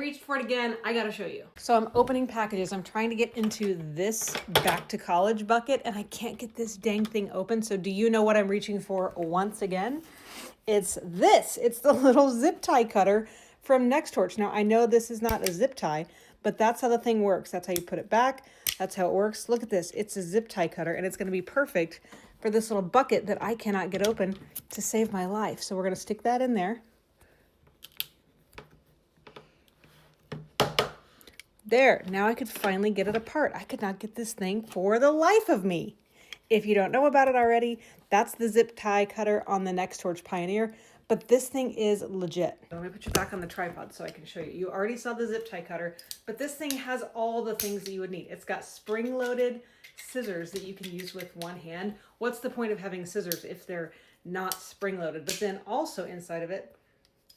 reached for it again. I gotta show you. So I'm opening packages. I'm trying to get into this back to college bucket and I can't get this dang thing open. So do you know what I'm reaching for once again? It's this. It's the little zip tie cutter from NEXTORCH. Now I know this is not a zip tie, but that's how the thing works. That's how you put it back. That's how it works. Look at this. It's a zip tie cutter and it's gonna be perfect for this little bucket that I cannot get open to save my life. So we're gonna stick that in there. There, now I could finally get it apart. I could not get this thing for the life of me. If you don't know about it already, that's the zip tie cutter on the NEXTORCH Pioneer, but this thing is legit. Let me put you back on the tripod so I can show you. You already saw the zip tie cutter, but this thing has all the things that you would need. It's got spring-loaded scissors that you can use with one hand. What's the point of having scissors if they're not spring-loaded? But then also inside of it,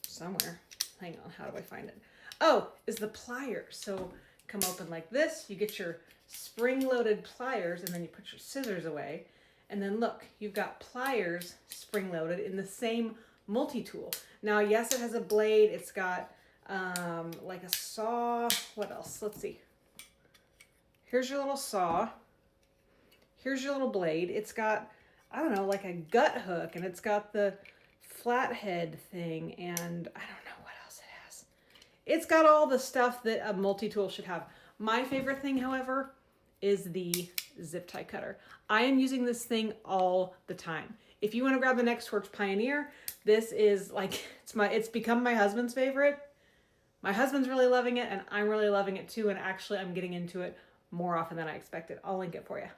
somewhere, hang on, how do I find it? Oh, is the pliers. So come open like this, you get your spring-loaded pliers, and then you put your scissors away. And then look, you've got pliers spring-loaded in the same multi-tool. Now, yes, it has a blade. It's got like a saw. What else? Let's see. Here's your little saw. Here's your little blade. It's got, I don't know, like a gut hook, and it's got the flathead thing, and I don't know what else it has. It's got all the stuff that a multi-tool should have. My favorite thing, however, is the zip tie cutter. I am using this thing all the time. If you want to grab the NEXTORCH Pioneer, this is like, it's become my husband's favorite. My husband's really loving it and I'm really loving it too. And actually I'm getting into it more often than I expected. I'll link it for you.